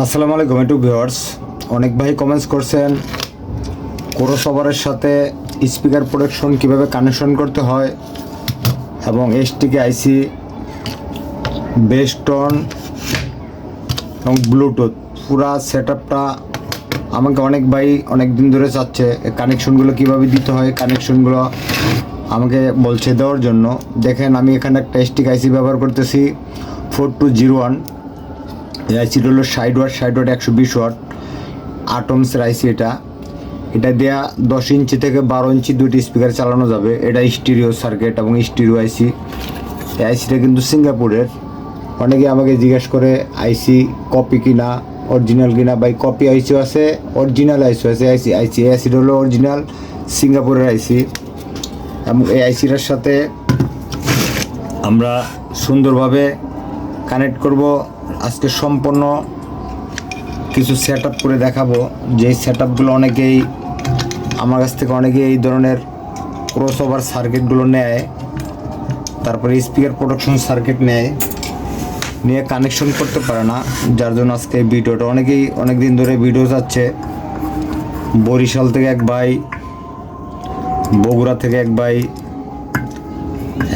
আসসালামু আলাইকুম YouTube viewers. অনেক ভাই কমেন্টস করছেন ক্রসওভারের সাথে স্পিকার প্রোটেকশন কিভাবে কানেকশন করতে হয় এবং এসটিকে আইসি বেস্টন এবং ব্লুটুথ পুরা সেটআপটা আমাকে অনেক ভাই অনেক দিন ধরে চাচ্ছে কানেকশনগুলো কিভাবে দিতে হয়। কানেকশনগুলো আমাকে বলছে দেওয়ার জন্য। দেখেন আমি এখানে একটা এসটিকে আইসি ব্যবহার করতেছি 4201। এই আইসিটা হলো 60 ওয়াট 120 ওয়াট 8 ohmsের আইসি। এটা দেয়া 10 ইঞ্চি থেকে 12 ইঞ্চি দুটি স্পিকার চালানো যাবে। এটা স্টিরিও সার্কিট এবং স্টিরিও আইসি। এই আইসিটা কিন্তু সিঙ্গাপুরের। অনেকে আমাকে জিজ্ঞেস করে আইসি কপি কিনা অরিজিনাল কিনা। বাই কপি আইসিও আছে, অরিজিনাল আইসিও আছে। আইসিটা হলো অরিজিনাল সিঙ্গাপুরের আইসি এবং এই আইসিটার সাথে আমরা সুন্দরভাবে কানেক্ট করব। আজকে সম্পূর্ণ কিছু সেট আপ করে দেখাবো। যেই সেট আপগুলো অনেকেই আমার কাছ থেকে এই ধরনের ক্রসওভার সার্কিটগুলো নেয়, তারপরে স্পিকার প্রোটেকশন সার্কিট নিয়ে কানেকশন করতে পারে না, যার জন্য আজকে এই ভিডিওটা। অনেকেই অনেক দিন ধরে ভিডিও যাচ্ছে। বরিশাল থেকে এক ভাই, বগুড়া থেকে এক ভাই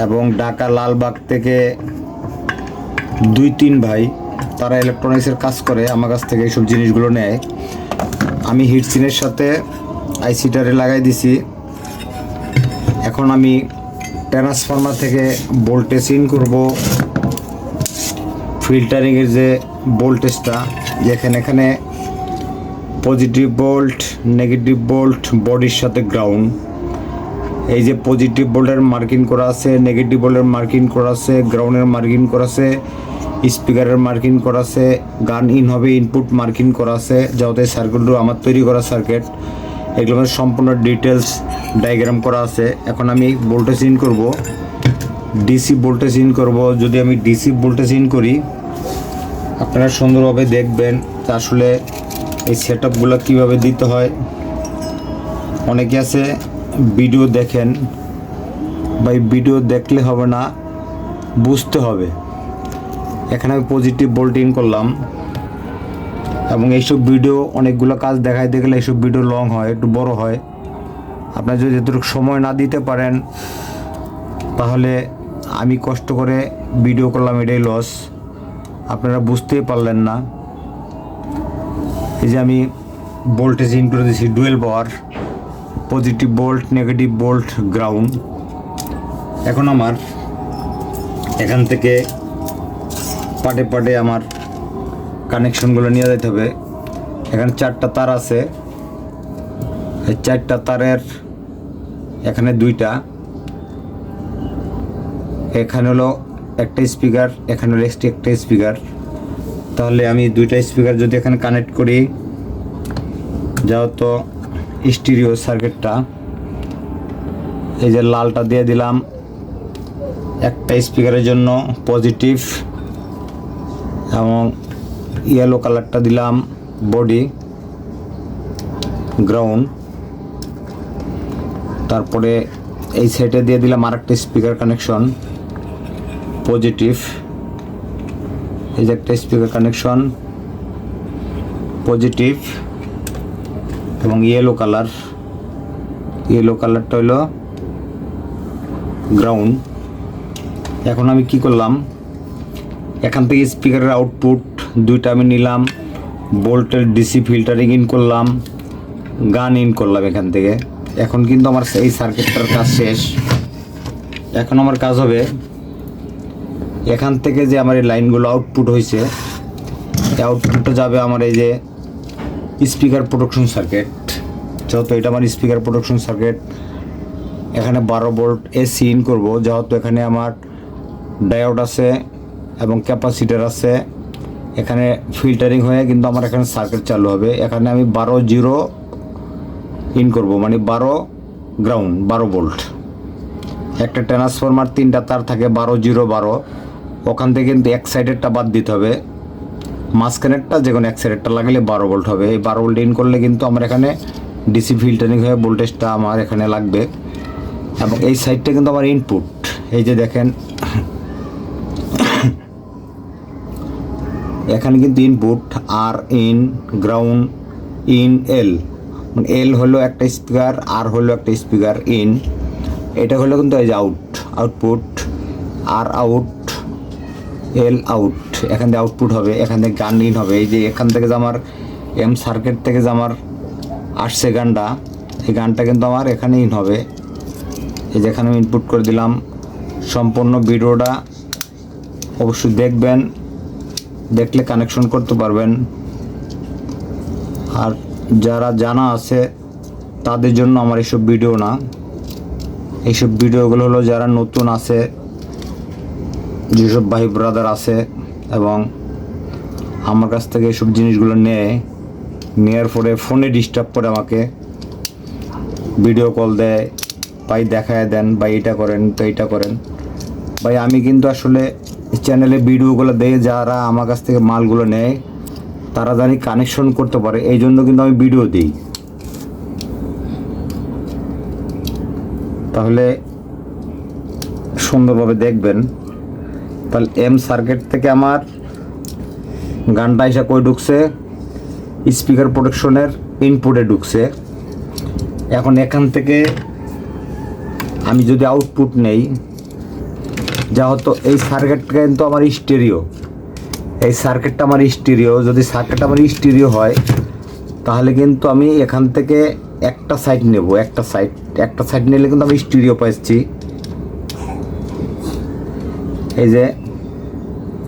এবং ঢাকা লালবাগ থেকে 2-3 ভাই, তারা ইলেকট্রনিক্সের কাজ করে, আমার কাছ থেকে এইসব জিনিসগুলো নেয়। আমি হিটসিনের সাথে আইসিটারে লাগাই দিছি। এখন আমি ট্রান্সফরমার থেকে ভোল্টেজ ইন করব। ফিল্টারিংয়ের যে ভোল্টেজটা দেখেন, এখানে পজিটিভ ভোল্ট, নেগেটিভ ভোল্ট, বডির সাথে গ্রাউন্ড। এই যে পজিটিভ ভোল্টের মার্কিং করা আছে, নেগেটিভ ভোল্টের মার্কিং করা আছে, গ্রাউন্ডের মার্কিং করা আছে, স্পিকারের মার্কিং করা আছে, গান ইন হবে ইনপুট মার্কিং করা আছে। যাতে সার্কিটগুলো আমার তৈরি করা সার্কিট, এগুলো সম্পূর্ণ ডিটেলস ডায়াগ্রাম করা আছে। এখন আমি ভোল্টেজ ইন করব, ডিসি ভোল্টেজ ইন করব। যদি আমি ডিসি ভোল্টেজ ইন করি, আপনারা সুন্দরভাবে দেখবেন আসলে এই সেট আপগুলো কীভাবে দিতে হয়। অনেকে আছে ভিডিও দেখেন, বা ভিডিও দেখলে হবে না, বুঝতে হবে। এখানে আমি পজিটিভ ভোল্ট ইন করলাম এবং এইসব ভিডিও অনেকগুলো কাজ দেখাইতে গেলে এইসব ভিডিও লং হয়, একটু বড় হয়। আপনারা যদি এতটুকু সময় না দিতে পারেন, তাহলে আমি কষ্ট করে ভিডিও করলাম, এটাই লস। আপনারা বুঝতেই পারলেন না। এই যে আমি ভোল্টেজ ইন করে দিয়েছি dual power, positive volt, negative volt, ground. এখন আমার এখান থেকে পাটে পাটে আমার কানেকশনগুলো নিয়ে যেতে হবে। এখানে 4টা তার আছে। এই 4টা তারের এখানে 2টা, এখানে হলো একটা স্পিকার, এখানে হলো একটা স্পিকার। তাহলে আমি 2টা স্পিকার যদি এখানে কানেক্ট করি, যেহেতু স্টিরিও সার্কিটটা, এই যে লালটা দিয়ে দিলাম একটা স্পিকারের জন্য পজিটিভ, এবং ইয়েলো কালারটা দিলাম বডি গ্রাউন্ড। তারপরে এই সাইডে দিয়ে দিলাম আরেকটা স্পিকার কানেকশন পজিটিভ। এই যে একটা স্পিকার কানেকশন পজিটিভ এবং ইয়েলো কালারটা হলো গ্রাউন্ড। এখন আমি কি করলাম, এখান থেকে স্পিকারের আউটপুট 2টা আমি নিলাম, ভোল্টের ডিসি ফিল্টারিং ইন করলাম, গান ইন করলাম এখান থেকে। এখন কিন্তু আমার এই সার্কিটটার কাজ শেষ। এখন আমার কাজ হবে এখান থেকে যে আমার এই লাইনগুলো আউটপুট হয়েছে, এই আউটপুটটা যাবে আমার এই যে স্পিকার প্রোটেকশন সার্কিট। যেহেতু এটা আমার স্পিকার প্রোটেকশন সার্কিট, এখানে 12 ভোল্ট এসি ইন করব। যেহেতু এখানে আমার ডায়োড আছে এবং ক্যাপাসিটার আছে, এখানে ফিল্টারিং হয়ে কিন্তু আমার এখানে সার্কিট চালু হবে। এখানে আমি 12 ইন করব, মানে 12 গ্রাউন্ড, 12 ভোল্ট। একটা ট্রান্সফরমার 3টা তার থাকে 12 ওখান থেকে কিন্তু এক সাইডেরটা বাদ দিতে হবে, মাঝখানেরটা যে কোনো এক সাইডেরটা লাগালে 12 ভোল্ট হবে। এই 12 ভোল্ট ইন করলে কিন্তু আমার এখানে ডিসি ফিল্টারিং হয়ে ভোল্টেজটা আমার এখানে লাগবে। এবং এই সাইডটা কিন্তু আমার ইনপুট। এই যে দেখেন এখানে কিন্তু ইনপুট আর ইন, গ্রাউন্ড ইন, এল, মানে এল হলো একটা স্পিকার, আর হলো একটা স্পিকার ইন, এটা হলো কিন্তু এই যে আউটপুট, আর আউট, এল আউট, এখান থেকে আউটপুট হবে, এখান থেকে গান ইন হবে। এই যে এখান থেকে যে আমার এম সার্কিট থেকে যে আমার আসছে গানটা, এই গানটা কিন্তু আমার এখানে ইন হবে। এই যে এখানে আমি ইনপুট করে দিলাম। সম্পূর্ণ ভিডিওটা অবশ্যই দেখবেন, দেখলে কানেকশন করতে পারবেন। আর যারা জানা আছে তাদের জন্য আমার এইসব ভিডিও না, এইসব ভিডিওগুলো হলো যারা নতুন আছে, যেসব ভাই ব্রাদার আছে এবং আমার কাছ থেকে এইসব জিনিসগুলো নেওয়ার পরে ফোনে ডিস্টার্ব করে আমাকে ভিডিও কল দেয়, ভাই দেখায় দেন, ভাই এটা করেন, তো এইটা করেন। ভাই আমি কিন্তু আসলে চ্যানেলে ভিডিওগুলো দিয়ে যারা আমার কাছ থেকে মালগুলো নেয় তারা জানি কানেকশন করতে পারে, এই জন্য কিন্তু আমি ভিডিও দিই। তাহলে সুন্দরভাবে দেখবেন। তাহলে এম সার্কিট থেকে আমার গানটা এসে কই ঢুকছে, স্পিকার প্রোটেকশনের ইনপুটে ঢুকছে। এখন এখান থেকে আমি যদি আউটপুট নেই, যা হতো এই সার্কিটটা কিন্তু আমার স্টেরিও, এই সার্কিটটা আমার স্টেরিও, যদি সার্কিটটা আমার স্টেরিও হয় তাহলে কিন্তু আমি এখান থেকে একটা সাইড নেব, একটা সাইড নিলে কিন্তু আমি স্টেরিও পাচ্ছি। এই যে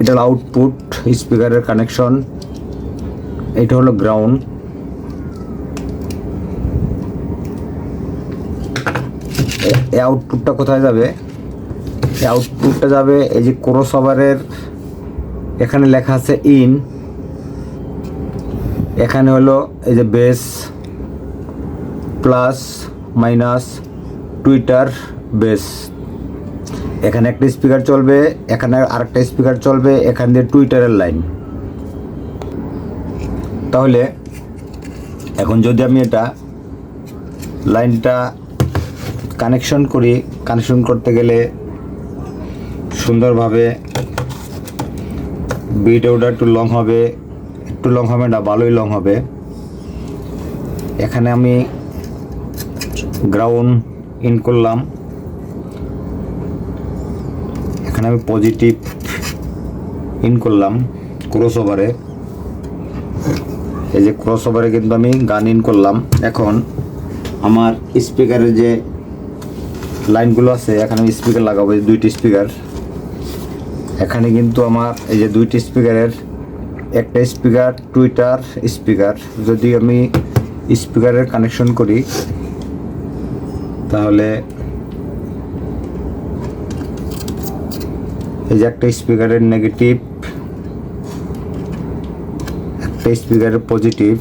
এটা হলো আউটপুট, স্পিকারের কানেকশন, এটা হলো গ্রাউন্ড। এই আউটপুটটা কোথায় যাবে? এই আউটপুটটা যাবে এই যে ক্রস ওভারের, এখানে লেখা আছে ইন, এখানে হলো এই যে base plus minus Twitter base, এখানে একটা স্পিকার চলবে, এখানে আরেকটা স্পিকার চলবে, এখান দিয়ে টুইটারের লাইন। তাহলে এখন যদি আমি এটা লাইনটা কানেকশন করি, কানেকশন করতে গেলে সুন্দরভাবে ভিডিওটা একটু লং হবে না, ভালোই লং হবে। এখানে আমি গ্রাউন্ড ইন করলাম, এখানে আমি পজিটিভ ইন করলাম ক্রস ওভারে, এই যে ক্রস ওভারে কিন্তু আমি গান ইন করলাম। এখন আমার স্পিকারের যে লাইনগুলো আছে, এখানে আমি স্পিকার লাগাবো, এই দুইটি স্পিকার। এখানে কিন্তু আমার এই যে দুইটি স্পিকারের একটা স্পিকার টুইটার স্পিকার, যদি আমি স্পিকারের কানেকশন করি তাহলে এই যে একটা স্পিকারের নেগেটিভ, একটা স্পিকারের পজিটিভ।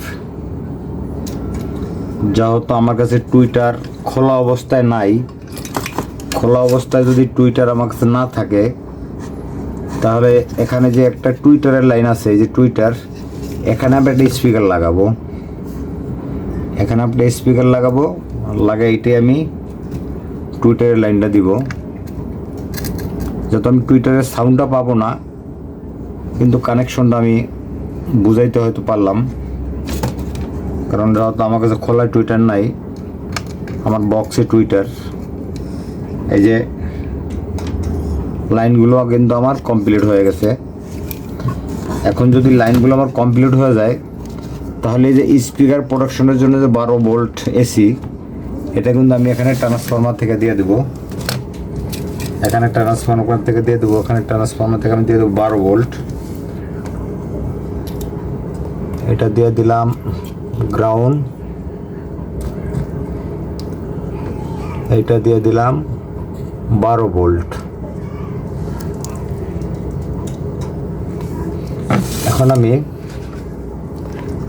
যেহেতু আমার কাছে টুইটার খোলা অবস্থায় নাই, খোলা অবস্থায় যদি টুইটার আমার কাছে না থাকে তাহলে এখানে যে একটা টুইটারের লাইন আছে, এই যে টুইটার, এখানে আমি একটা স্পিকার লাগাবো, এখানে একটা স্পিকার লাগাবো, লাগাই এটাই আমি টুইটারের লাইনটা দিব। যত আমি টুইটারের সাউন্ডটা পাবো না, কিন্তু কানেকশনটা আমি বুঝাইতে হয়তো পারলাম, কারণ যেহেতু আমার কাছে খোলা টুইটার নাই, আমার বক্সে টুইটার। এই যে লাইনগুলো কিন্তু আমার কমপ্লিট হয়ে গেছে। এখন যদি লাইনগুলো আমার কমপ্লিট হয়ে যায় তাহলে এই যে স্পিকার প্রোডাকশনের জন্য যে 12 ভোল্ট এসি, এটা কিন্তু আমি এখানে ট্রান্সফরমার থেকে দিয়ে দেবো, এখানে ট্রান্সফরমার থেকে দিয়ে দেবো, এখানে ট্রান্সফরমার থেকে আমি দিয়ে দেবো 12 ভোল্ট। এটা দিয়ে দিলাম গ্রাউন্ড, এইটা দিয়ে দিলাম 12 ভোল্ট। এখন আমি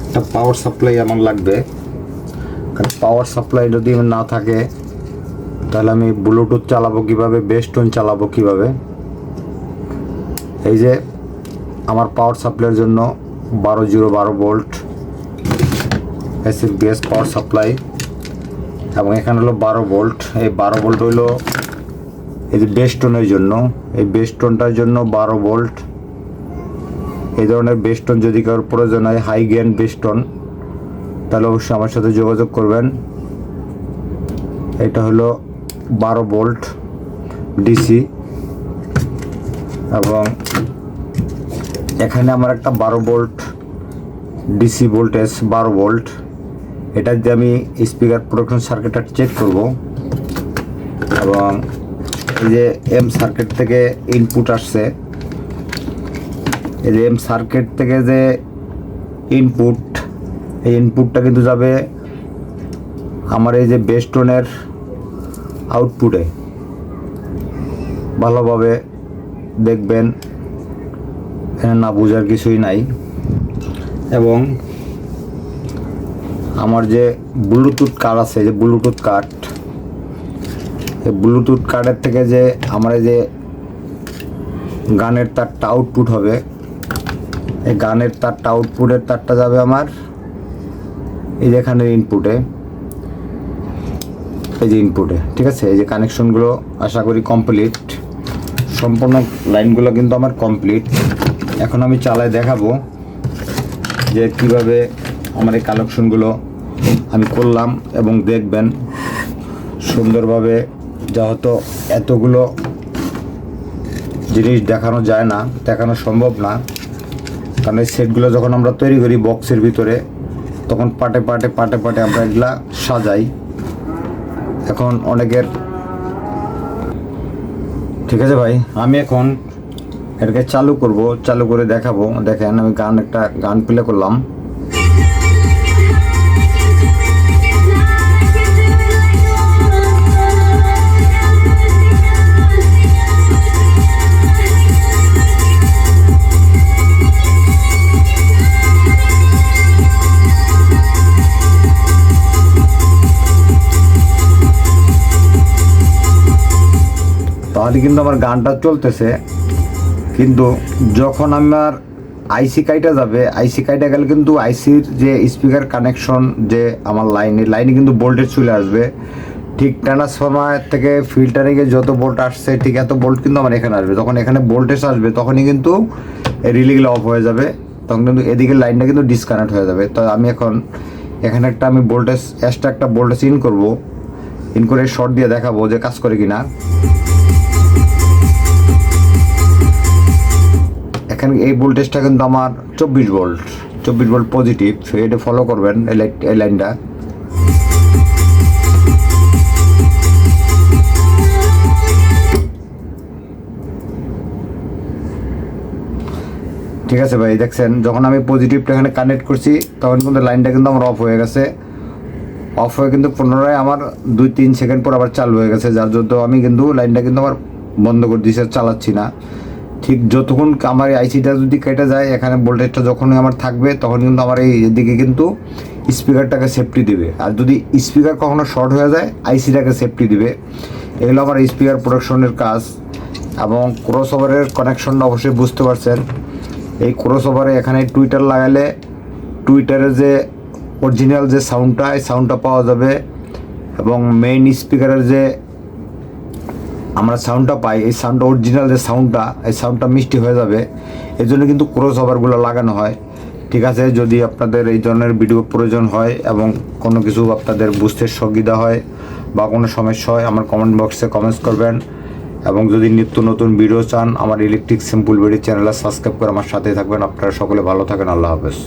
একটা পাওয়ার সাপ্লাই আমার লাগবে, কারণ পাওয়ার সাপ্লাই যদি না থাকে তাহলে আমি ব্লুটুথ চালাবো কিভাবে, বেস টোন চালাবো কিভাবে। এই যে আমার পাওয়ার সাপ্লাইয়ের জন্য 12 volt AC base power supply, এবং এখানে হলো 12 ভোল্ট। এই 12 ভোল্ট হইলো এই যে বেস টোনের জন্য, এই বেস টোনটার জন্য 12 ভোল্ট। এই ধরনের বেস্টন যদি কারোর প্রয়োজন হয়, হাই গেন বেস্টন, তাহলে অবশ্যই আমার সাথে যোগাযোগ করবেন। এটা হলো 12 ভোল্ট ডিসি, এবং এখানে আমার একটা 12 ভোল্ট ডিসি ভোল্টেজ 12 ভোল্ট, এটা দিয়ে আমি স্পিকার প্রোডাকশন সার্কিটটা চেক করব। এবং এই যে এম সার্কিট থেকে ইনপুট আসছে, এই যে এম সার্কিট থেকে যে ইনপুট, এই ইনপুটটা কিন্তু যাবে আমার এই যে বেস্টনের আউটপুটে। ভালোভাবে দেখবেন, এখানে না বোঝার কিছুই নাই। এবং আমার যে ব্লুটুথ কার্ড আছে, যে ব্লুটুথ কার্ড, এই ব্লুটুথ কার্ডের থেকে যে আমার এই যে গানের তারটা আউটপুট হবে, এই গানের তারটা আউটপুটের তারটা যাবে আমার এই যে এখানে ইনপুটে, এই যে ইনপুটে। ঠিক আছে, এই যে কানেকশনগুলো আশা করি কমপ্লিট, সম্পূর্ণ লাইনগুলো কিন্তু আমার কমপ্লিট। এখন আমি চালায় দেখাবো যে কিভাবে আমার এই কানেকশনগুলো আমি করলাম, এবং দেখবেন সুন্দরভাবে। যেহেতু এতগুলো জিনিস দেখানো যায় না, দেখানো সম্ভব না, কারণ এই সেটগুলো যখন আমরা তৈরি করি বক্সের ভিতরে, তখন পাটে পাটে পাটে পাটে আমরা এগুলা সাজাই। এখন অনেকের, ঠিক আছে ভাই, আমি এখন এটাকে চালু করব, চালু করে দেখাবো। দেখেন আমি একটা গান প্লে করলাম। তাহলে কিন্তু আমার গানটা চলতেছে, কিন্তু যখন আমার আইসি কাইটা যাবে, আইসি কাইটা গেলে কিন্তু আইসির যে স্পিকার কানেকশন, যে আমার লাইনে কিন্তু ভোল্টেজ চলে আসবে। ঠিক ট্রান্সফরমার থেকে ফিল্টারে গিয়ে যত ভোল্ট আসছে, ঠিক এত ভোল্ট কিন্তু আমার এখানে আসবে। যখন এখানে ভোল্টেজ আসবে, তখনই কিন্তু রিলিগুলো অফ হয়ে যাবে, তখন কিন্তু এদিকে লাইনটা কিন্তু ডিসকানেক্ট হয়ে যাবে। তো আমি এখন এখানে আমি ভোল্টেজ এক্সট্রা একটা ভোল্টেজ ইন করবো, ইন করে শর্ট দিয়ে দেখাবো যে কাজ করে কিনা। এখানে এই ভোল্টেজটা কিন্তু আমার 24 ভোল্ট পজিটিভ। এটা ফলো করবেন, এই লাইনটা। ঠিক আছে ভাই, দেখছেন যখন আমি পজিটিভটা এখানে কানেক্ট করছি, তখন কিন্তু লাইনটা কিন্তু আমার অফ হয়ে গেছে। অফ হয়ে কিন্তু পুনরায় আমার 2-3 সেকেন্ড পর আবার চালু হয়ে গেছে, যার জন্য আমি কিন্তু লাইনটা কিন্তু আমার বন্ধ করে দিয়েছি, চালাচ্ছি না। ঠিক যতক্ষণ আমার এই আইসিটা যদি কেটে যায়, এখানে ভোল্টেজটা যখনই আমার থাকবে, তখন কিন্তু আমার এই দিকে কিন্তু স্পিকারটাকে সেফটি দিবে। আর যদি স্পিকার কখনো শর্ট হয়ে যায়, আইসিটাকে সেফটি দিবে। এগুলো আমার স্পিকার প্রোডাকশনের কাজ। এবং ক্রস ওভারের কানেকশনটা অবশ্যই বুঝতে পারছেন। এই ক্রস ওভারে এখানে টুইটার লাগালে টুইটারের যে অরিজিনাল যে সাউন্ডটা, এই সাউন্ডটা পাওয়া যাবে। এবং মেইন স্পিকারের যে আমরা সাউন্ডটা পাই, এই সাউন্ডটা অরিজিনাল যে সাউন্ডটা, এই সাউন্ডটা মিষ্টি হয়ে যাবে। এই জন্য কিন্তু ক্রস ওভারগুলো লাগানো হয়। ঠিক আছে, যদি আপনাদের এই ধরনের ভিডিও প্রয়োজন হয় এবং কোনো কিছু আপনাদের বুঝতে সুবিধা হয় বা কোনো সমস্যা হয়, আমার কমেন্ট বক্সে কমেন্টস করবেন। এবং যদি নিত্য নতুন ভিডিও চান, আমার ইলেকট্রিক সিম্পল ভিডিও চ্যানেলে সাবস্ক্রাইব করে আমার সাথে থাকবেন। আপনারা সকলে ভালো থাকেন। আল্লাহ হাফেজ।